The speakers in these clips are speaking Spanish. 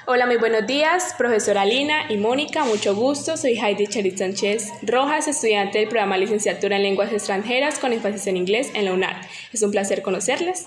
Hola, muy buenos días, profesora Lina y Mónica, mucho gusto. Soy Heidi Charit Sánchez Rojas, estudiante del programa Licenciatura en Lenguas Extranjeras con énfasis en inglés en la UNAD. Es un placer conocerles.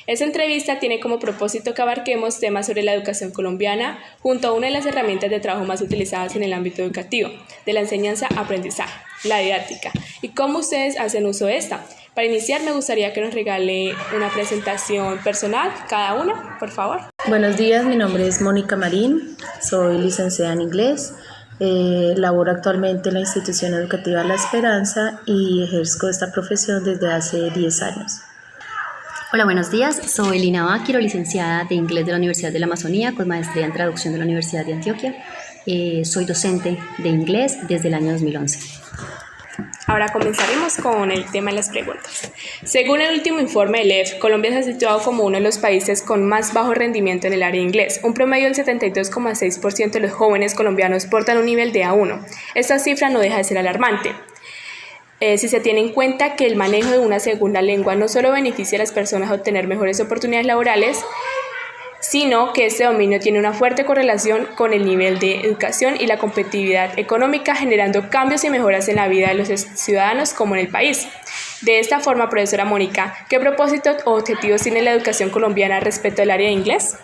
Esta entrevista tiene como propósito que abarquemos temas sobre la educación colombiana junto a una de las herramientas de trabajo más utilizadas en el ámbito educativo, de la enseñanza-aprendizaje, la didáctica, y cómo ustedes hacen uso de esta. Para iniciar, me gustaría que nos regale una presentación personal, cada una, por favor. Buenos días, mi nombre es Mónica Marín, soy licenciada en inglés, laboro actualmente en la institución educativa La Esperanza y ejerzo esta profesión desde hace 10 años. Hola, buenos días, soy Lina Báquiro, licenciada de inglés de la Universidad de la Amazonía con maestría en traducción de la Universidad de Antioquia. Soy docente de inglés desde el año 2011. Ahora comenzaremos con el tema de las preguntas. Según el último informe del EF, Colombia se ha situado como uno de los países con más bajo rendimiento en el área de inglés. Un promedio del 72,6% de los jóvenes colombianos portan un nivel de A1. Esta cifra no deja de ser alarmante. Si se tiene en cuenta que el manejo de una segunda lengua no solo beneficia a las personas a obtener mejores oportunidades laborales, sino que este dominio tiene una fuerte correlación con el nivel de educación y la competitividad económica, generando cambios y mejoras en la vida de los ciudadanos como en el país. De esta forma, profesora Mónica, ¿qué propósitos o objetivos tiene la educación colombiana respecto al área de inglés?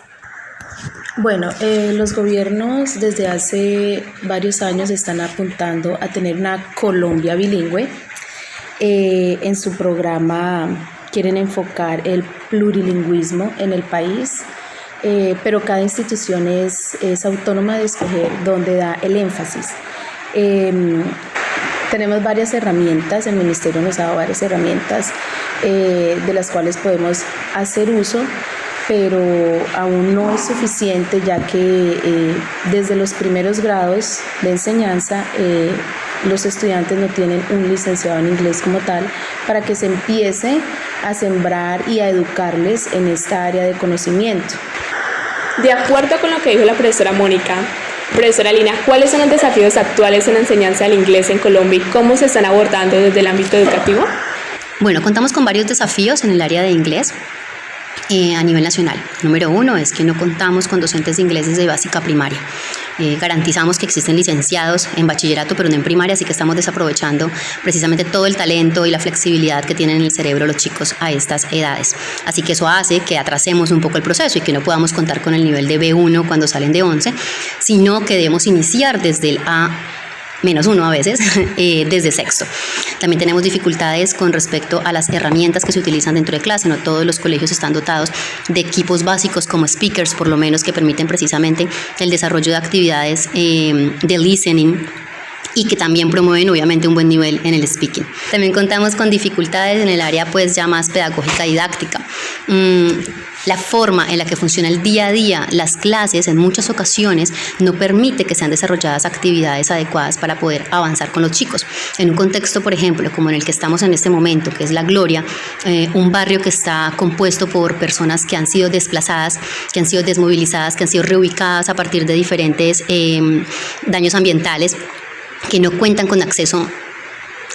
Bueno, los gobiernos desde hace varios años están apuntando a tener una Colombia bilingüe. En su programa quieren enfocar el plurilingüismo en el país. Pero cada institución es autónoma de escoger dónde da el énfasis. Tenemos varias herramientas, el Ministerio nos ha dado varias herramientas de las cuales podemos hacer uso, pero aún no es suficiente, ya que desde los primeros grados de enseñanza los estudiantes no tienen un licenciado en inglés como tal, para que se empiece a sembrar y a educarles en esta área de conocimiento. De acuerdo con lo que dijo la profesora Mónica, profesora Lina, ¿cuáles son los desafíos actuales en la enseñanza del inglés en Colombia y cómo se están abordando desde el ámbito educativo? Bueno, contamos con varios desafíos en el área de inglés a nivel nacional. Número uno es que no contamos con docentes de inglés desde básica primaria. Garantizamos que existen licenciados en bachillerato, pero no en primaria, así que estamos desaprovechando precisamente todo el talento y la flexibilidad que tienen en el cerebro los chicos a estas edades. Así que eso hace que atrasemos un poco el proceso y que no podamos contar con el nivel de B1 cuando salen de 11, sino que debemos iniciar desde el A-1 a veces, desde sexto. También tenemos dificultades con respecto a las herramientas que se utilizan dentro de clase. No todos los colegios están dotados de equipos básicos como speakers, por lo menos, que permiten precisamente el desarrollo de actividades de listening y que también promueven obviamente un buen nivel en el speaking. También contamos con dificultades en el área pues ya más pedagógica didáctica. La forma en la que funciona el día a día, las clases en muchas ocasiones no permite que sean desarrolladas actividades adecuadas para poder avanzar con los chicos. En un contexto, por ejemplo, como en el que estamos en este momento, que es La Gloria, un barrio que está compuesto por personas que han sido desplazadas, que han sido desmovilizadas, que han sido reubicadas a partir de diferentes daños ambientales, que no cuentan con acceso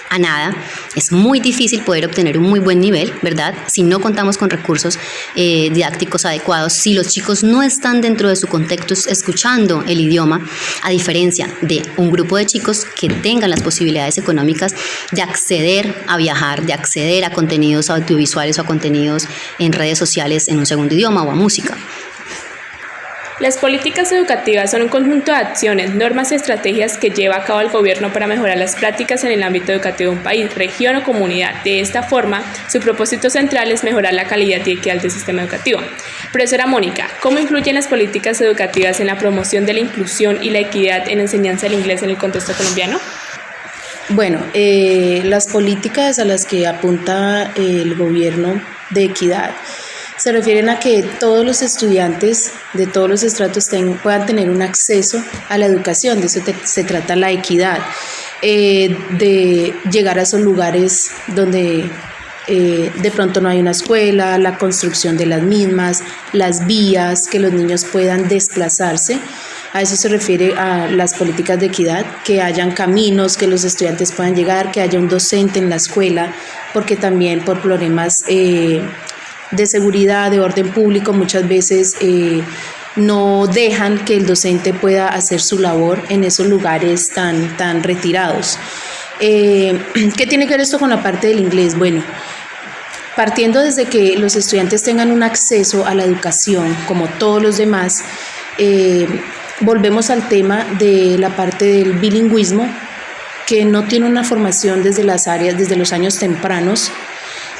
a nada. Es muy difícil poder obtener un muy buen nivel, ¿verdad? Si no contamos con recursos didácticos adecuados, si los chicos no están dentro de su contexto escuchando el idioma, a diferencia de un grupo de chicos que tengan las posibilidades económicas de acceder a viajar, de acceder a contenidos audiovisuales o a contenidos en redes sociales en un segundo idioma o a música. Las políticas educativas son un conjunto de acciones, normas y estrategias que lleva a cabo el gobierno para mejorar las prácticas en el ámbito educativo de un país, región o comunidad. De esta forma, su propósito central es mejorar la calidad y equidad del sistema educativo. Profesora Mónica, ¿cómo influyen las políticas educativas en la promoción de la inclusión y la equidad en la enseñanza del inglés en el contexto colombiano? Bueno, las políticas a las que apunta el gobierno de equidad se refieren a que todos los estudiantes de todos los estratos puedan tener un acceso a la educación. De eso se trata la equidad, de llegar a esos lugares donde de pronto no hay una escuela, la construcción de las mismas, las vías, que los niños puedan desplazarse. A eso se refiere a las políticas de equidad, que hayan caminos, que los estudiantes puedan llegar, que haya un docente en la escuela, porque también por problemas de seguridad, de orden público, muchas veces no dejan que el docente pueda hacer su labor en esos lugares tan retirados. ¿Qué tiene que ver esto con la parte del inglés? Bueno, partiendo desde que los estudiantes tengan un acceso a la educación como todos los demás, volvemos al tema de la parte del bilingüismo, que no tiene una formación desde los años tempranos,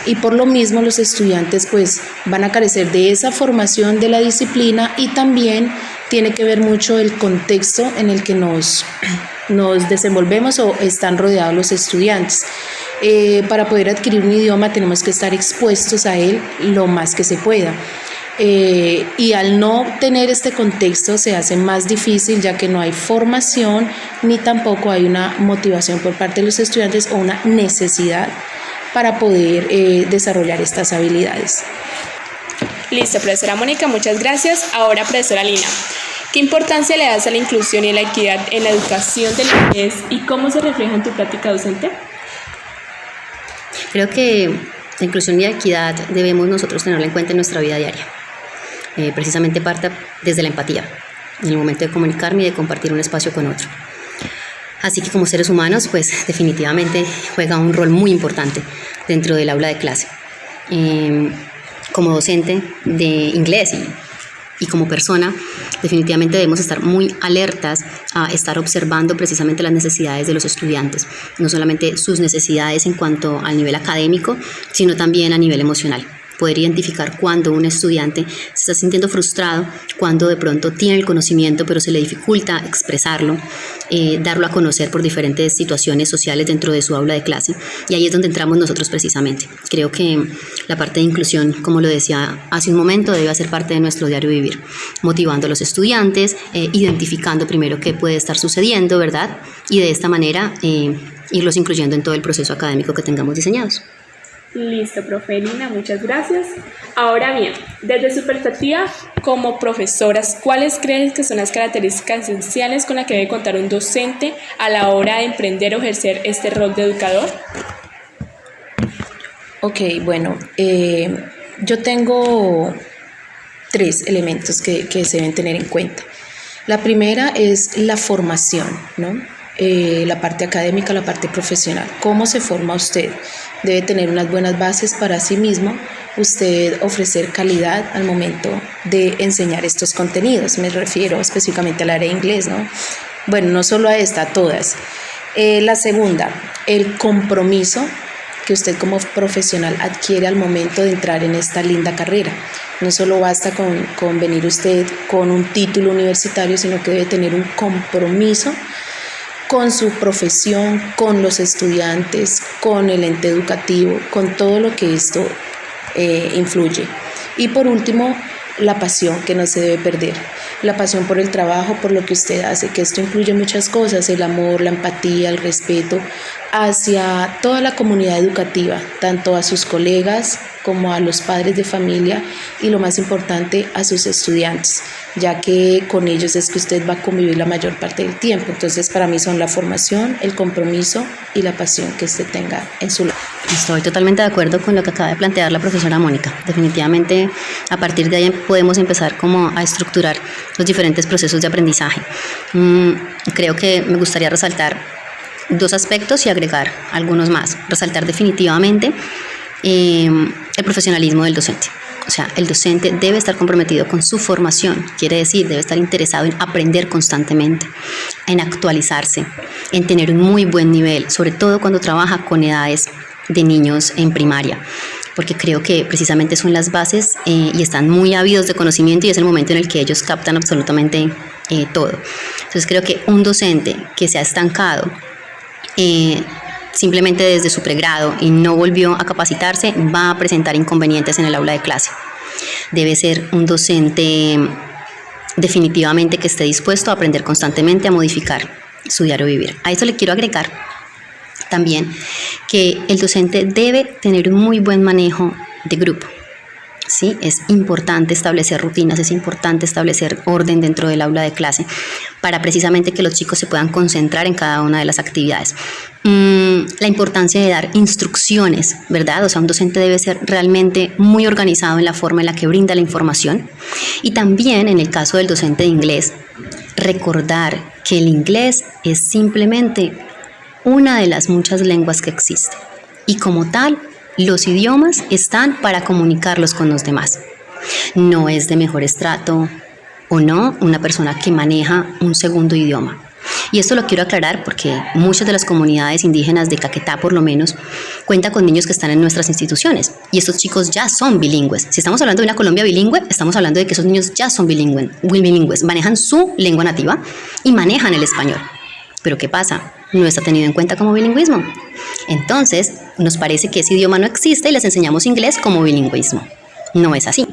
y por lo mismo los estudiantes pues van a carecer de esa formación de la disciplina, y también tiene que ver mucho el contexto en el que nos desenvolvemos o están rodeados los estudiantes. Para poder adquirir un idioma tenemos que estar expuestos a él lo más que se pueda. Y al no tener este contexto se hace más difícil, ya que no hay formación ni tampoco hay una motivación por parte de los estudiantes o una necesidad para poder desarrollar estas habilidades. Listo, profesora Mónica, muchas gracias. Ahora, profesora Lina, ¿qué importancia le das a la inclusión y a la equidad en la educación del inglés y cómo se refleja en tu práctica docente? Creo que la inclusión y la equidad debemos nosotros tenerla en cuenta en nuestra vida diaria. Precisamente parte desde la empatía, en el momento de comunicarme y de compartir un espacio con otro. Así que como seres humanos, pues definitivamente juega un rol muy importante dentro del aula de clase. Como docente de inglés y como persona, definitivamente debemos estar muy alertas a estar observando precisamente las necesidades de los estudiantes, no solamente sus necesidades en cuanto al nivel académico, sino también a nivel emocional. Poder identificar cuando un estudiante se está sintiendo frustrado, cuando de pronto tiene el conocimiento pero se le dificulta expresarlo, darlo a conocer por diferentes situaciones sociales dentro de su aula de clase, y ahí es donde entramos nosotros precisamente. Creo que la parte de inclusión, como lo decía hace un momento, debe hacer parte de nuestro diario vivir, motivando a los estudiantes, identificando primero qué puede estar sucediendo, ¿verdad? Y de esta manera irlos incluyendo en todo el proceso académico que tengamos diseñados. Listo, profe Lina, muchas gracias. Ahora bien, desde su perspectiva como profesoras, ¿cuáles creen que son las características esenciales con las que debe contar un docente a la hora de emprender o ejercer este rol de educador? Ok, bueno, yo tengo 3 elementos que se deben tener en cuenta. La primera es la formación, ¿no? La parte académica, la parte profesional. ¿Cómo se forma usted? Debe tener unas buenas bases para sí mismo, usted ofrecer calidad al momento de enseñar estos contenidos. Me refiero específicamente al área de inglés, ¿no? Bueno, no solo a esta, a todas. La segunda, el compromiso que usted como profesional adquiere al momento de entrar en esta linda carrera. No solo basta con venir usted con un título universitario, sino que debe tener un compromiso con su profesión, con los estudiantes, con el ente educativo, con todo lo que esto influye. Y por último, la pasión, que no se debe perder. La pasión por el trabajo, por lo que usted hace, que esto incluye muchas cosas: el amor, la empatía, el respeto hacia toda la comunidad educativa, tanto a sus colegas como a los padres de familia y, lo más importante, a sus estudiantes, ya que con ellos es que usted va a convivir la mayor parte del tiempo. Entonces, para mí son la formación, el compromiso y la pasión que usted tenga en su labor. Estoy totalmente de acuerdo con lo que acaba de plantear la profesora Mónica. Definitivamente, a partir de ahí podemos empezar como a estructurar los diferentes procesos de aprendizaje. Creo que me gustaría resaltar 2 aspectos y agregar algunos más. Resaltar definitivamente el profesionalismo del docente. O sea, el docente debe estar comprometido con su formación, quiere decir, debe estar interesado en aprender constantemente, en actualizarse, en tener un muy buen nivel, sobre todo cuando trabaja con edades de niños en primaria, porque creo que precisamente son las bases y están muy ávidos de conocimiento, y es el momento en el que ellos captan absolutamente todo. Entonces creo que un docente que se ha estancado simplemente desde su pregrado y no volvió a capacitarse, va a presentar inconvenientes en el aula de clase. Debe ser un docente definitivamente que esté dispuesto a aprender constantemente, a modificar su diario vivir. A eso le quiero agregar también que el docente debe tener un muy buen manejo de grupo. ¿sí? Es importante establecer rutinas, es importante establecer orden dentro del aula de clase para precisamente que los chicos se puedan concentrar en cada una de las actividades. La importancia de dar instrucciones, ¿verdad? O sea, un docente debe ser realmente muy organizado en la forma en la que brinda la información. Y también en el caso del docente de inglés, recordar que el inglés es simplemente una de las muchas lenguas que existen. Y como tal, los idiomas están para comunicarlos con los demás. No es de mejor estrato o no una persona que maneja un segundo idioma. Y esto lo quiero aclarar porque muchas de las comunidades indígenas de Caquetá, por lo menos, cuentan con niños que están en nuestras instituciones. Y estos chicos ya son bilingües. Si estamos hablando de una Colombia bilingüe, estamos hablando de que esos niños ya son bilingües. Manejan su lengua nativa y manejan el español. Pero ¿qué pasa? No está tenido en cuenta como bilingüismo. Entonces, nos parece que ese idioma no existe y les enseñamos inglés como bilingüismo. No es así.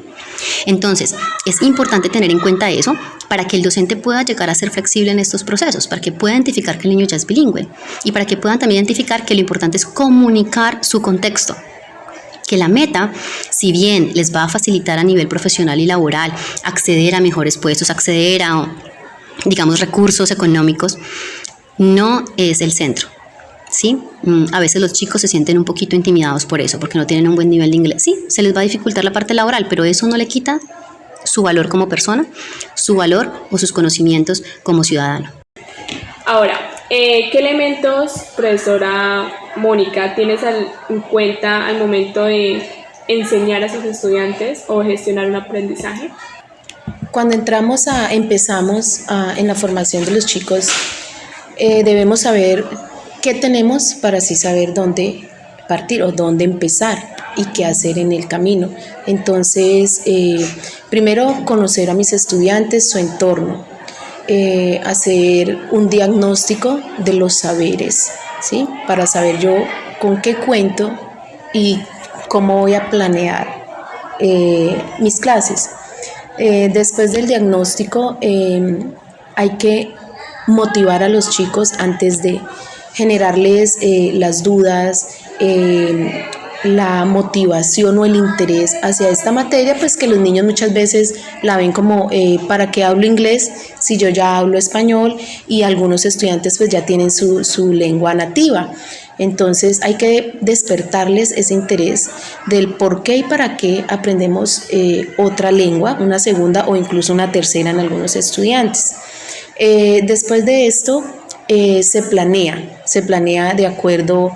Entonces, es importante tener en cuenta eso para que el docente pueda llegar a ser flexible en estos procesos, para que pueda identificar que el niño ya es bilingüe y para que puedan también identificar que lo importante es comunicar su contexto. Que la meta, si bien les va a facilitar a nivel profesional y laboral acceder a mejores puestos, acceder a, digamos, recursos económicos, no es el centro, ¿sí? A veces los chicos se sienten un poquito intimidados por eso, porque no tienen un buen nivel de inglés. Sí, se les va a dificultar la parte laboral, pero eso no le quita su valor como persona, su valor o sus conocimientos como ciudadano. Ahora, ¿qué elementos, profesora Mónica, tienes en cuenta al momento de enseñar a sus estudiantes o gestionar un aprendizaje? Cuando empezamos en la formación de los chicos, debemos saber qué tenemos para así saber dónde partir o dónde empezar y qué hacer en el camino. Entonces, primero conocer a mis estudiantes, su entorno, hacer un diagnóstico de los saberes, ¿sí? Para saber yo con qué cuento y cómo voy a planear mis clases. Después del diagnóstico, hay que motivar a los chicos antes de generarles las dudas, la motivación o el interés hacia esta materia, pues que los niños muchas veces la ven como ¿para qué hablo inglés si yo ya hablo español? Y algunos estudiantes pues ya tienen su lengua nativa. Entonces hay que despertarles ese interés del por qué y para qué aprendemos otra lengua, una segunda o incluso una tercera en algunos estudiantes. Después de esto se planea de acuerdo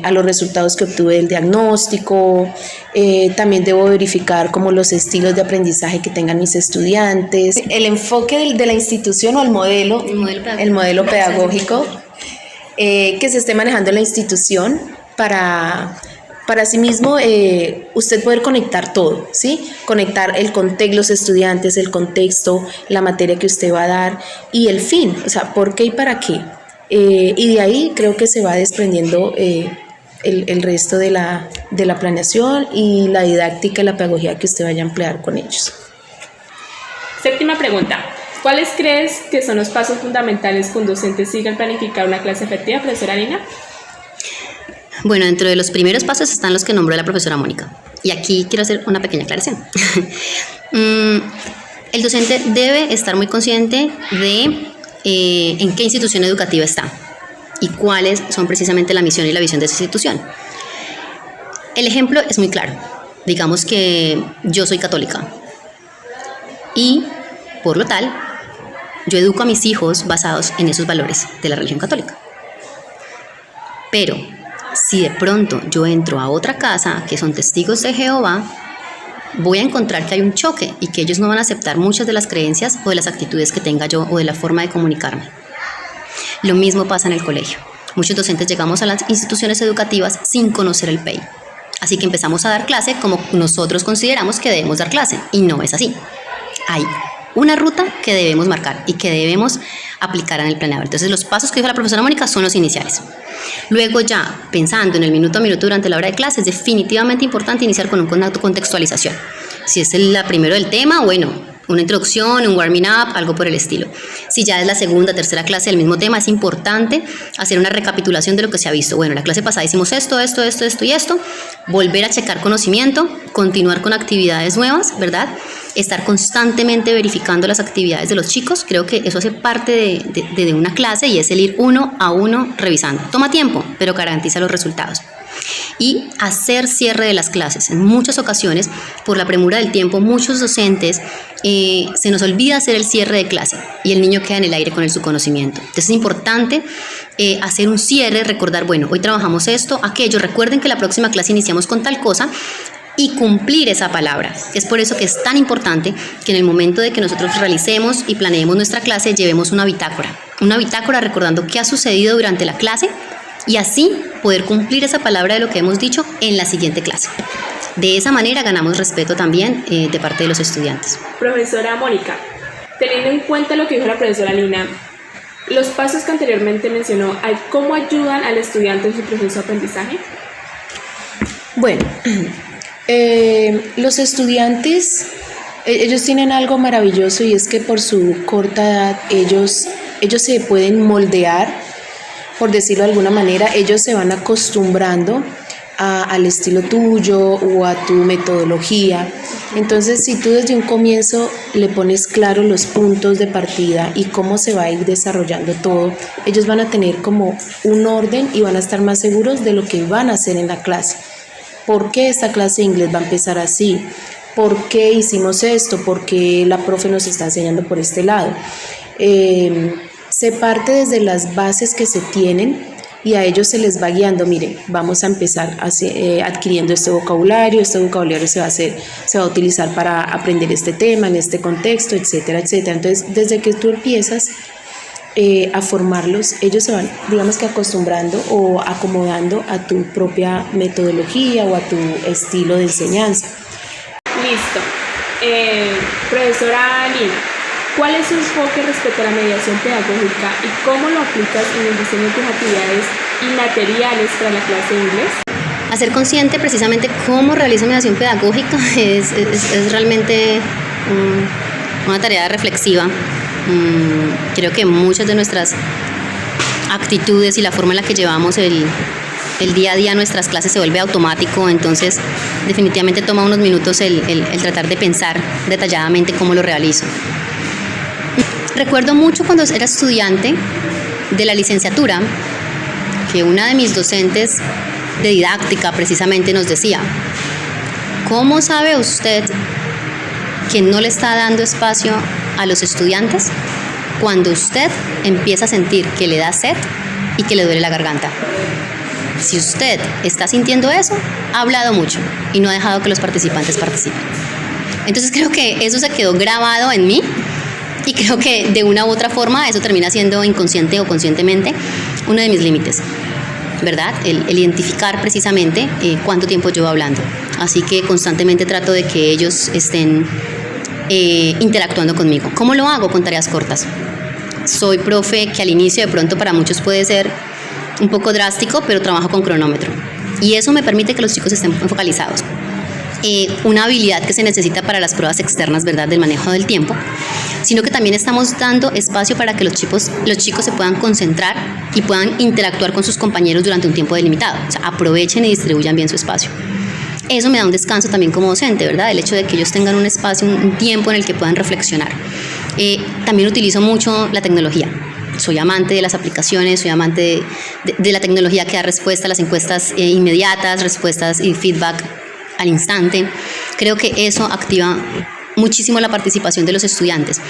a los resultados que obtuve del diagnóstico. También debo verificar como los estilos de aprendizaje que tengan mis estudiantes, el enfoque de la institución o el modelo pedagógico que se esté manejando en la institución para asimismo usted poder conectar todo, ¿sí? Conectar los estudiantes, el contexto, la materia que usted va a dar y el fin, o sea, por qué y para qué. Y de ahí creo que se va desprendiendo el resto de la planeación y la didáctica y la pedagogía que usted vaya a emplear con ellos. Séptima pregunta. ¿Cuáles crees que son los pasos fundamentales que un docente siga al planificar una clase efectiva, profesora Lina? Bueno, dentro de los primeros pasos están los que nombró la profesora Mónica. Y aquí quiero hacer una pequeña aclaración. El docente debe estar muy consciente de en qué institución educativa está y cuáles son precisamente la misión y la visión de esa institución. El ejemplo es muy claro. Digamos que yo soy católica y, por lo tal, yo educo a mis hijos basados en esos valores de la religión católica. Pero si de pronto yo entro a otra casa que son testigos de Jehová, voy a encontrar que hay un choque y que ellos no van a aceptar muchas de las creencias o de las actitudes que tenga yo o de la forma de comunicarme. Lo mismo pasa en el colegio. Muchos docentes llegamos a las instituciones educativas sin conocer el PEI. Así que empezamos a dar clase como nosotros consideramos que debemos dar clase y no es así. Hay una ruta que debemos marcar y que debemos aplicar en el planeador. Entonces los pasos que dijo la profesora Mónica son los iniciales. Luego ya, pensando en el minuto a minuto durante la hora de clase, es definitivamente importante iniciar con un contextualización. Si es la primero del tema, bueno, una introducción, un warming up, algo por el estilo. Si ya es la segunda, tercera clase del mismo tema, es importante hacer una recapitulación de lo que se ha visto. Bueno, la clase pasada hicimos esto y esto, volver a checar conocimiento, continuar con actividades nuevas, ¿verdad? Estar constantemente verificando las actividades de los chicos. Creo que eso hace parte de una clase y es el ir uno a uno revisando. Toma tiempo, pero garantiza los resultados. Y hacer cierre de las clases. En muchas ocasiones, por la premura del tiempo, muchos docentes se nos olvida hacer el cierre de clase y el niño queda en el aire con su conocimiento. Entonces es importante hacer un cierre, recordar, bueno, hoy trabajamos esto, aquello, recuerden que la próxima clase iniciamos con tal cosa y cumplir esa palabra. Es por eso que es tan importante que en el momento de que nosotros realicemos y planeemos nuestra clase, llevemos una bitácora recordando qué ha sucedido durante la clase y así poder cumplir esa palabra de lo que hemos dicho en la siguiente clase. De esa manera ganamos respeto también de parte de los estudiantes. Profesora Mónica, teniendo en cuenta lo que dijo la profesora Lina, los pasos que anteriormente mencionó, ¿cómo ayudan al estudiante en su proceso de aprendizaje? Bueno, los estudiantes, ellos tienen algo maravilloso y es que por su corta edad ellos se pueden moldear, por decirlo de alguna manera, ellos se van acostumbrando al estilo tuyo o a tu metodología. Entonces, si tú desde un comienzo le pones claro los puntos de partida y cómo se va a ir desarrollando todo, ellos van a tener como un orden y van a estar más seguros de lo que van a hacer en la clase. ¿Por qué esta clase de inglés va a empezar así? ¿Por qué hicimos esto? ¿Por qué la profe nos está enseñando por este lado? Se parte desde las bases que se tienen y a ellos se les va guiando. Miren, vamos a empezar adquiriendo este vocabulario se va a utilizar para aprender este tema, en este contexto, etcétera, etcétera. Entonces, desde que tú empiezas a formarlos, ellos se van, digamos que acostumbrando o acomodando a tu propia metodología o a tu estilo de enseñanza. Listo. Profesora Lina, ¿cuál es su enfoque respecto a la mediación pedagógica y cómo lo aplicas en el diseño de tus actividades y materiales para la clase de inglés? Hacer consciente precisamente cómo realizo mediación pedagógica es realmente una tarea reflexiva. Creo que muchas de nuestras actitudes y la forma en la que llevamos el día a día nuestras clases se vuelve automático, entonces definitivamente toma unos minutos el tratar de pensar detalladamente cómo lo realizo. Recuerdo mucho cuando era estudiante de la licenciatura que una de mis docentes de didáctica precisamente nos decía: ¿cómo sabe usted que no le está dando espacio a los estudiantes cuando usted empieza a sentir que le da sed y que le duele la garganta? Si usted está sintiendo eso, ha hablado mucho y no ha dejado que los participantes participen. Entonces creo que eso se quedó grabado en mí y creo que de una u otra forma eso termina siendo inconsciente o conscientemente uno de mis límites, ¿verdad? El identificar precisamente cuánto tiempo llevo hablando. Así que constantemente trato de que ellos estén interactuando conmigo. ¿Cómo lo hago? Con tareas cortas. Soy profe que al inicio de pronto para muchos puede ser un poco drástico, pero trabajo con cronómetro y eso me permite que los chicos estén focalizados. Una habilidad que se necesita para las pruebas externas, ¿verdad?, del manejo del tiempo, sino que también estamos dando espacio para que los chicos se puedan concentrar y puedan interactuar con sus compañeros durante un tiempo delimitado. O sea, aprovechen y distribuyan bien su espacio. Eso me da un descanso también como docente, ¿verdad? El hecho de que ellos tengan un espacio, un tiempo en el que puedan reflexionar. También utilizo mucho la tecnología. Soy amante de las aplicaciones, soy amante de la tecnología que da respuesta a las encuestas inmediatas, respuestas y feedback al instante. Creo que eso activa muchísimo la participación de los estudiantes.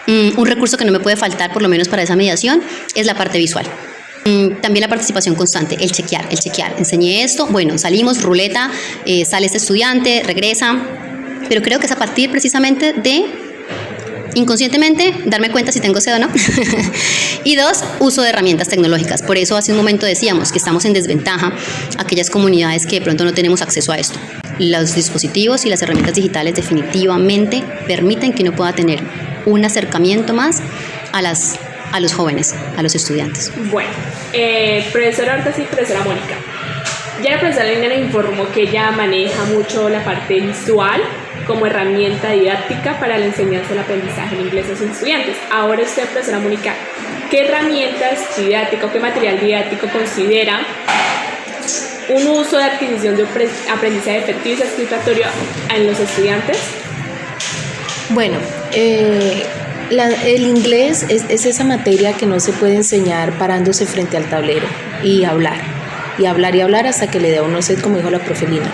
Un recurso que no me puede faltar, por lo menos para esa mediación, es la parte visual. También la participación constante, el chequear. Enseñé esto, bueno, salimos, ruleta, sale este estudiante, regresa, pero creo que es a partir precisamente de inconscientemente darme cuenta si tengo sed o no. Y dos, uso de herramientas tecnológicas. Por eso hace un momento decíamos que estamos en desventaja aquellas comunidades que de pronto no tenemos acceso a esto. Los dispositivos y las herramientas digitales definitivamente permiten que uno pueda tener un acercamiento más a los jóvenes, a los estudiantes. Bueno, profesora, ahorita sí, profesora Mónica. Ya la profesora Lina nos informó que ella maneja mucho la parte visual como herramienta didáctica para la enseñanza y el aprendizaje en inglés a sus estudiantes. Ahora usted, profesora Mónica, ¿qué herramientas didácticas o qué material didáctico considera un uso de adquisición de aprendizaje efectivo y satisfactorio en los estudiantes? Bueno, el inglés es esa materia que no se puede enseñar parándose frente al tablero y hablar, y hablar y hablar hasta que le dé a uno sed, como dijo la profe Lina.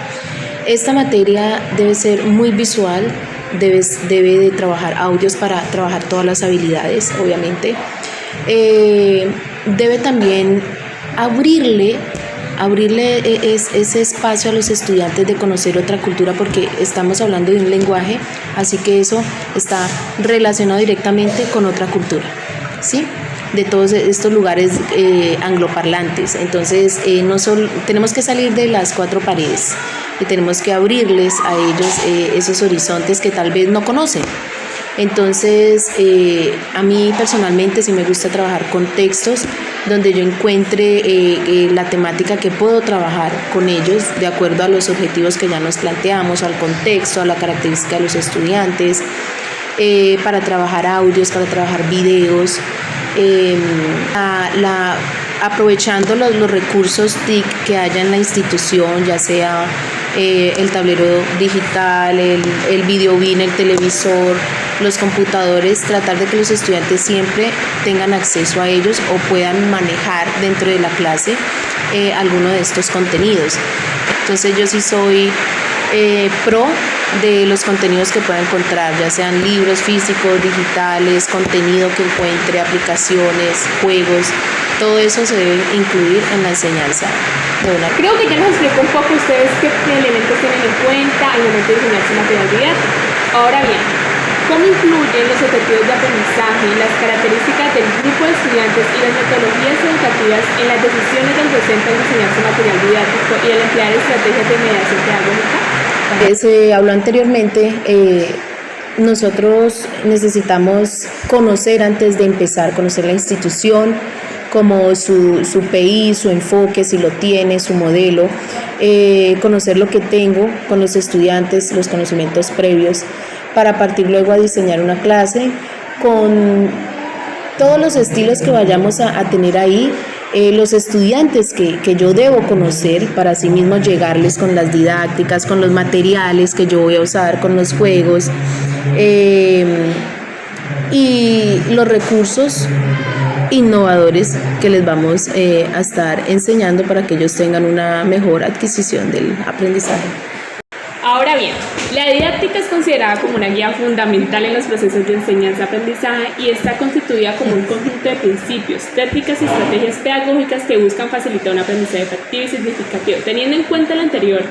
Esta materia debe ser muy visual, debe de trabajar audios para trabajar todas las habilidades, obviamente. Debe también abrirle ese espacio a los estudiantes de conocer otra cultura, porque estamos hablando de un lenguaje, así que eso está relacionado directamente con otra cultura, ¿sí? De todos estos lugares angloparlantes. Entonces no solo tenemos que salir de las cuatro paredes y tenemos que abrirles a ellos esos horizontes que tal vez no conocen. Entonces a mí personalmente sí me gusta trabajar con textos donde yo encuentre la temática que puedo trabajar con ellos de acuerdo a los objetivos que ya nos planteamos, al contexto, a la característica de los estudiantes, para trabajar audios, para trabajar videos, aprovechando los recursos TIC que haya en la institución, ya sea el tablero digital, el videobin, el televisor, los computadores, tratar de que los estudiantes siempre tengan acceso a ellos o puedan manejar dentro de la clase alguno de estos contenidos. Entonces yo sí soy pro de los contenidos que pueda encontrar, ya sean libros físicos, digitales, contenido que encuentre, aplicaciones, juegos, todo eso se debe incluir en la enseñanza. Creo que ya nos explicó un poco ustedes qué elementos tienen en cuenta al momento de diseñar su material didáctico. Ahora bien, ¿cómo influyen los objetivos de aprendizaje, las características del grupo de estudiantes y las metodologías educativas en las decisiones del docente al diseñar su material didáctico y al emplear estrategias de mediación pedagógica? Se habló anteriormente, nosotros necesitamos conocer antes de empezar, conocer la institución, como su PI, su enfoque, si lo tiene, su modelo, conocer lo que tengo con los estudiantes, los conocimientos previos, para partir luego a diseñar una clase con todos los estilos que vayamos a tener ahí, los estudiantes que yo debo conocer para así mismo llegarles con las didácticas, con los materiales que yo voy a usar, con los juegos y los recursos innovadores que les vamos a estar enseñando para que ellos tengan una mejor adquisición del aprendizaje. Ahora bien, la didáctica es considerada como una guía fundamental en los procesos de enseñanza-aprendizaje y está constituida como un conjunto de principios, técnicas y estrategias pedagógicas que buscan facilitar un aprendizaje efectivo y significativo. Teniendo en cuenta lo anterior,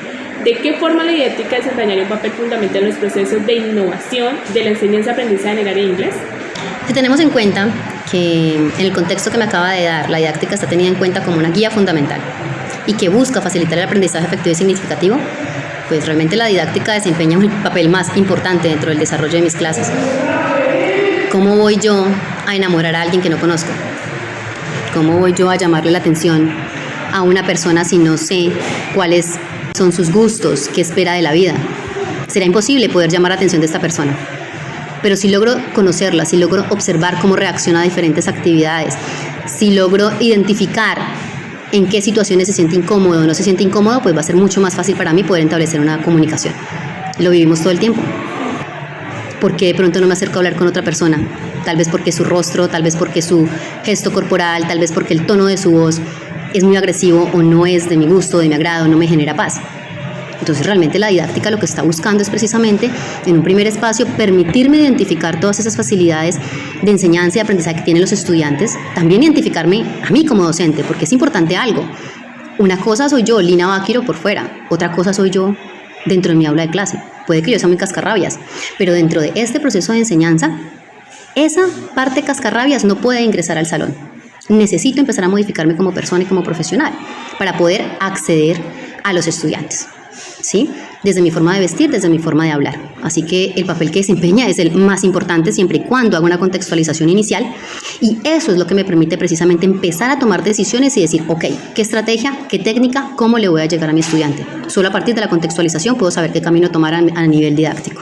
¿de qué forma la didáctica desempeñaría un papel fundamental en los procesos de innovación de la enseñanza-aprendizaje en el área de inglés? Si tenemos en cuenta que en el contexto que me acaba de dar, la didáctica está tenida en cuenta como una guía fundamental y que busca facilitar el aprendizaje efectivo y significativo, pues realmente la didáctica desempeña un papel más importante dentro del desarrollo de mis clases. ¿Cómo voy yo a enamorar a alguien que no conozco? ¿Cómo voy yo a llamarle la atención a una persona si no sé cuáles son sus gustos, qué espera de la vida? Será imposible poder llamar la atención de esta persona. Pero si logro conocerla, si logro observar cómo reacciona a diferentes actividades, si logro identificar en qué situaciones se siente incómodo o no se siente incómodo, pues va a ser mucho más fácil para mí poder establecer una comunicación. Lo vivimos todo el tiempo. ¿Por qué de pronto no me acerco a hablar con otra persona? Tal vez porque su rostro, tal vez porque su gesto corporal, tal vez porque el tono de su voz es muy agresivo o no es de mi gusto, de mi agrado, no me genera paz. Entonces realmente la didáctica lo que está buscando es precisamente, en un primer espacio, permitirme identificar todas esas facilidades de enseñanza y aprendizaje que tienen los estudiantes, también identificarme a mí como docente, porque es importante algo. Una cosa soy yo, Lina Báquiro, por fuera, otra cosa soy yo dentro de mi aula de clase. Puede que yo sea muy cascarrabias, pero dentro de este proceso de enseñanza, esa parte cascarrabias no puede ingresar al salón. Necesito empezar a modificarme como persona y como profesional para poder acceder a los estudiantes. ¿Sí? desde mi forma de vestir, desde mi forma de hablar. Así que el papel que desempeña es el más importante siempre y cuando haga una contextualización inicial, y eso es lo que me permite precisamente empezar a tomar decisiones y decir, ok, ¿qué estrategia, qué técnica, cómo le voy a llegar a mi estudiante? Solo a partir de la contextualización puedo saber qué camino tomar a nivel didáctico.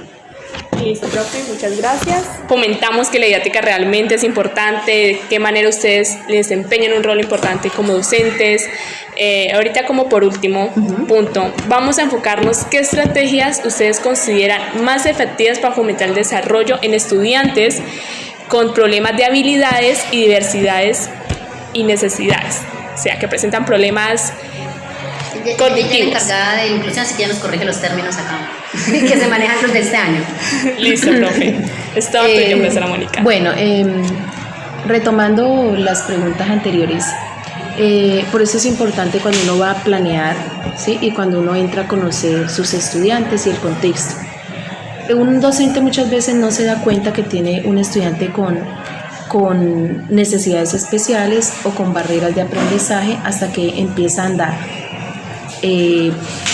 Listo, profe, muchas gracias. Comentamos que la didáctica realmente es importante, de qué manera ustedes desempeñan un rol importante como docentes. Ahorita, como por último punto, vamos a enfocarnos qué estrategias ustedes consideran más efectivas para fomentar el desarrollo en estudiantes con problemas de habilidades y diversidades y necesidades, o sea, que presentan problemas cognitivos. Ella es encargada de inclusión, así que ya nos corrige los términos acá, que se manejan los de este año. Listo, profe. Es todo tuyo, profesora Mónica. Bueno, retomando las preguntas anteriores, por eso es importante cuando uno va a planear, ¿sí? Y cuando uno entra a conocer sus estudiantes y el contexto. Un docente muchas veces no se da cuenta que tiene un estudiante con necesidades especiales o con barreras de aprendizaje hasta que empieza a andar.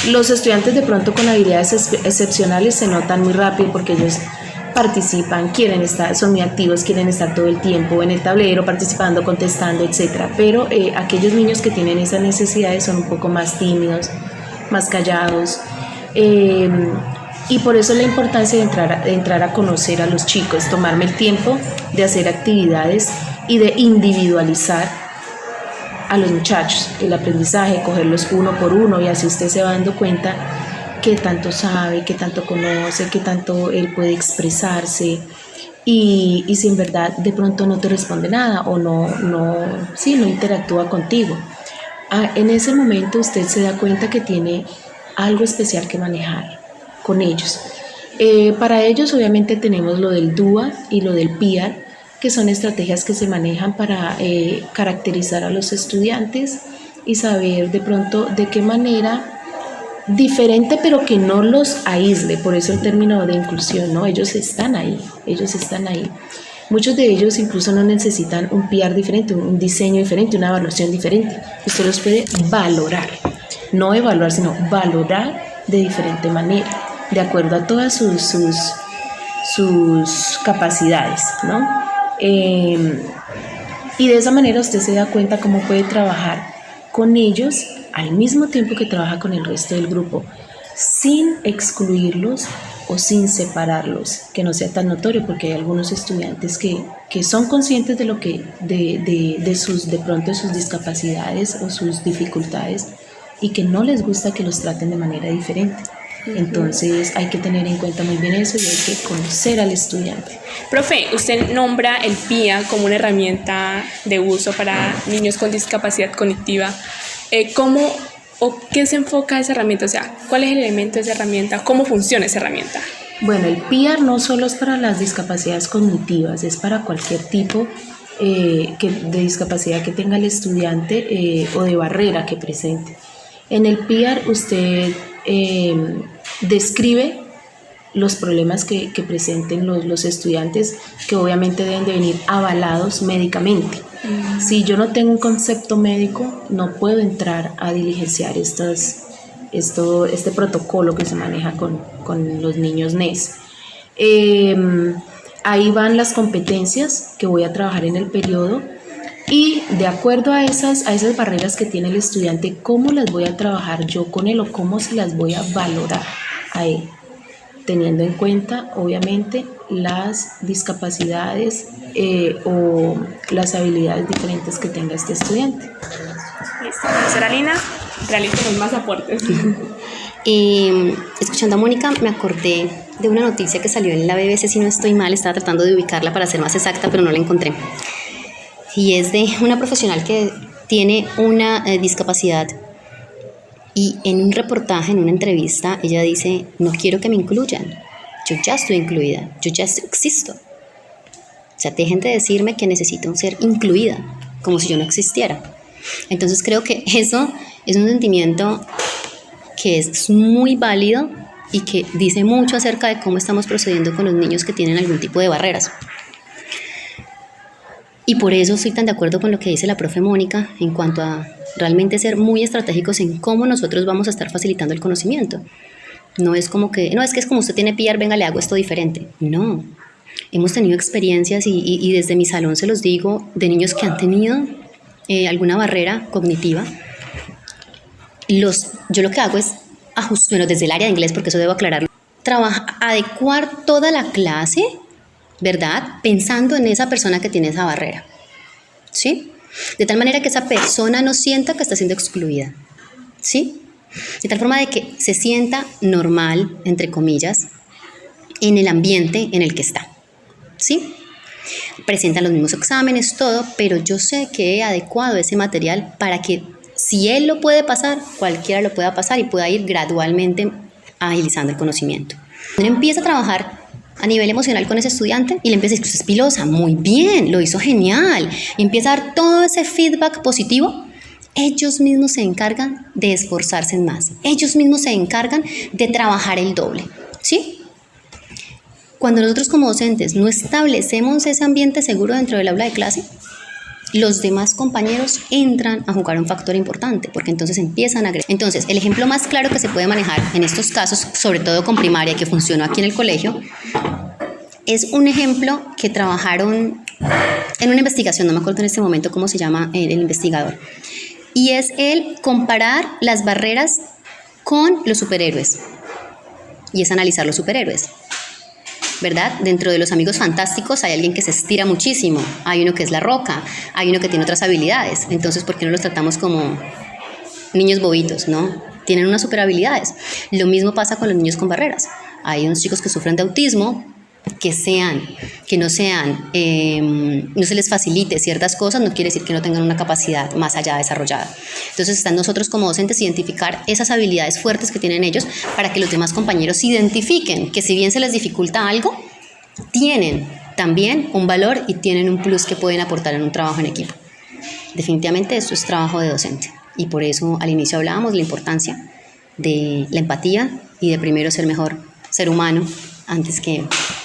Los estudiantes de pronto con habilidades excepcionales se notan muy rápido porque ellos participan, quieren estar, son muy activos, quieren estar todo el tiempo en el tablero, participando, contestando, etc. Pero aquellos niños que tienen esas necesidades son un poco más tímidos, más callados. Y por eso la importancia de entrar a conocer a los chicos, tomarme el tiempo de hacer actividades y de individualizar a los muchachos, el aprendizaje, cogerlos uno por uno, y así usted se va dando cuenta qué tanto sabe, qué tanto conoce, qué tanto él puede expresarse, y si en verdad de pronto no te responde nada o no interactúa contigo. En ese momento usted se da cuenta que tiene algo especial que manejar con ellos. Para ellos obviamente tenemos lo del DUA y lo del PIAR, que son estrategias que se manejan para caracterizar a los estudiantes y saber de pronto de qué manera diferente, pero que no los aísle. Por eso el término de inclusión, ¿no? Ellos están ahí. Muchos de ellos incluso no necesitan un PR diferente, un diseño diferente, una evaluación diferente. Usted los puede valorar, no evaluar, sino valorar de diferente manera, de acuerdo a todas sus capacidades, ¿no? Y de esa manera usted se da cuenta cómo puede trabajar con ellos al mismo tiempo que trabaja con el resto del grupo, sin excluirlos o sin separarlos, que no sea tan notorio, porque hay algunos estudiantes que son conscientes de lo que de pronto sus discapacidades o sus dificultades, y que no les gusta que los traten de manera diferente. Entonces hay que tener en cuenta muy bien eso y hay que conocer al estudiante. Profe, usted nombra el PIA como una herramienta de uso para niños con discapacidad cognitiva. ¿Cómo o qué se enfoca esa herramienta? O sea, ¿cuál es el elemento de esa herramienta? ¿Cómo funciona esa herramienta? Bueno, el PIAR no solo es para las discapacidades cognitivas, es para cualquier tipo de discapacidad que tenga el estudiante o de barrera que presente. En el PIAR usted describe los problemas que presenten los estudiantes, que obviamente deben de venir avalados médicamente. Si yo no tengo un concepto médico, no puedo entrar a diligenciar este protocolo que se maneja con los niños NES. Ahí van las competencias que voy a trabajar en el periodo, y de acuerdo a esas barreras que tiene el estudiante, cómo las voy a trabajar yo con él o cómo se las voy a valorar a él, teniendo en cuenta obviamente las discapacidades o las habilidades diferentes que tenga este estudiante. Listo, profesora Lina, realícenos más aportes. Escuchando a Mónica me acordé de una noticia que salió en la BBC, si no estoy mal, estaba tratando de ubicarla para ser más exacta, pero no la encontré. Y es de una profesional que tiene una discapacidad, y en un reportaje, en una entrevista, ella dice: no quiero que me incluyan, yo ya estoy incluida, yo ya existo. O sea, dejen de decirme que necesito ser incluida, como si yo no existiera. Entonces creo que eso es un sentimiento que es muy válido y que dice mucho acerca de cómo estamos procediendo con los niños que tienen algún tipo de barreras. Y por eso estoy tan de acuerdo con lo que dice la profe Mónica en cuanto a realmente ser muy estratégicos en cómo nosotros vamos a estar facilitando el conocimiento. No es como que, no, es que es como usted tiene PR, venga, le hago esto diferente. No, hemos tenido experiencias y desde mi salón se los digo, de niños que han tenido alguna barrera cognitiva. Yo lo que hago es ajustar, bueno, desde el área de inglés, porque eso debo aclararlo, adecuar toda la clase, ¿verdad? Pensando en esa persona que tiene esa barrera, ¿sí? De tal manera que esa persona no sienta que está siendo excluida, ¿sí? De tal forma de que se sienta normal, entre comillas, en el ambiente en el que está, ¿sí? Presentan los mismos exámenes, todo, pero yo sé que he adecuado ese material para que si él lo puede pasar, cualquiera lo pueda pasar y pueda ir gradualmente agilizando el conocimiento. Uno empieza a trabajar a nivel emocional con ese estudiante y le empieza a decir, usted es pilosa, muy bien, lo hizo genial, y empieza a dar todo ese feedback positivo. Ellos mismos se encargan de esforzarse más, ellos mismos se encargan de trabajar el doble, ¿sí? Cuando nosotros como docentes no establecemos ese ambiente seguro dentro del aula de clase, los demás compañeros entran a jugar un factor importante, porque entonces empiezan a agredir. Entonces, el ejemplo más claro que se puede manejar en estos casos, sobre todo con primaria, que funcionó aquí en el colegio, es un ejemplo que trabajaron en una investigación, no me acuerdo en este momento cómo se llama el investigador, y es el comparar las barreras con los superhéroes, y es analizar los superhéroes, ¿verdad? Dentro de los Amigos Fantásticos hay alguien que se estira muchísimo, hay uno que es La Roca, hay uno que tiene otras habilidades, entonces ¿por qué no los tratamos como niños bobitos, no? Tienen unas super habilidades. Lo mismo pasa con los niños con barreras. Hay unos chicos que sufren de autismo, que no se les facilite ciertas cosas, no quiere decir que no tengan una capacidad más allá desarrollada. Entonces está en nosotros como docentes identificar esas habilidades fuertes que tienen ellos para que los demás compañeros identifiquen que si bien se les dificulta algo, tienen también un valor y tienen un plus que pueden aportar en un trabajo en equipo. Definitivamente esto es trabajo de docente y por eso al inicio hablábamos de la importancia de la empatía y de primero ser mejor ser humano antes que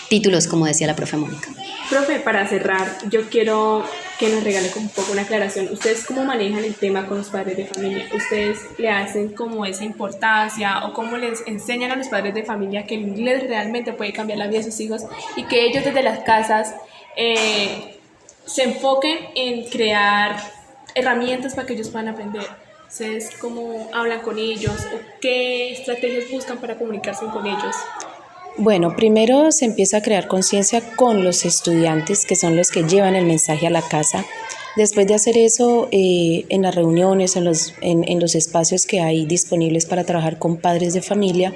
títulos, como decía la profe Mónica. Profe, para cerrar, yo quiero que nos regale un poco una aclaración. ¿Ustedes cómo manejan el tema con los padres de familia? ¿Ustedes le hacen como esa importancia o cómo les enseñan a los padres de familia que el inglés realmente puede cambiar la vida de sus hijos y que ellos desde las casas se enfoquen en crear herramientas para que ellos puedan aprender? ¿Ustedes cómo hablan con ellos o qué estrategias buscan para comunicarse con ellos? Bueno, primero se empieza a crear conciencia con los estudiantes, que son los que llevan el mensaje a la casa. Después de hacer eso, en las reuniones, en los espacios que hay disponibles para trabajar con padres de familia,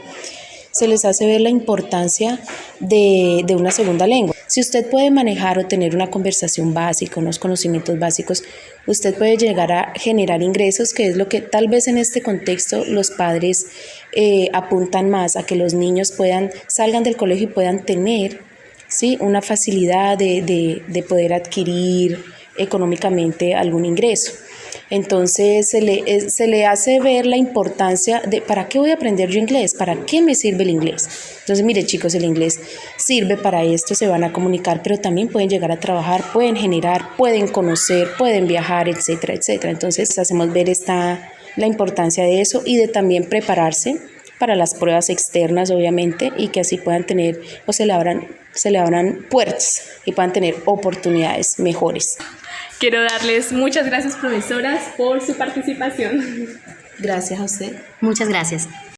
se les hace ver la importancia de una segunda lengua. Si usted puede manejar o tener una conversación básica, unos conocimientos básicos, usted puede llegar a generar ingresos, que es lo que tal vez en este contexto los padres apuntan más, a que los niños salgan del colegio y puedan tener, ¿sí?, una facilidad de poder adquirir económicamente algún ingreso. Entonces se le hace ver la importancia de ¿para qué voy a aprender yo inglés? ¿Para qué me sirve el inglés? Entonces, mire chicos, el inglés sirve para esto, se van a comunicar, pero también pueden llegar a trabajar, pueden generar, pueden conocer, pueden viajar, etcétera, etcétera. Entonces hacemos ver la importancia de eso y de también prepararse para las pruebas externas, obviamente, y que así puedan tener o se le abran puertas y puedan tener oportunidades mejores. Quiero darles muchas gracias, profesoras, por su participación. Gracias a usted. Muchas gracias.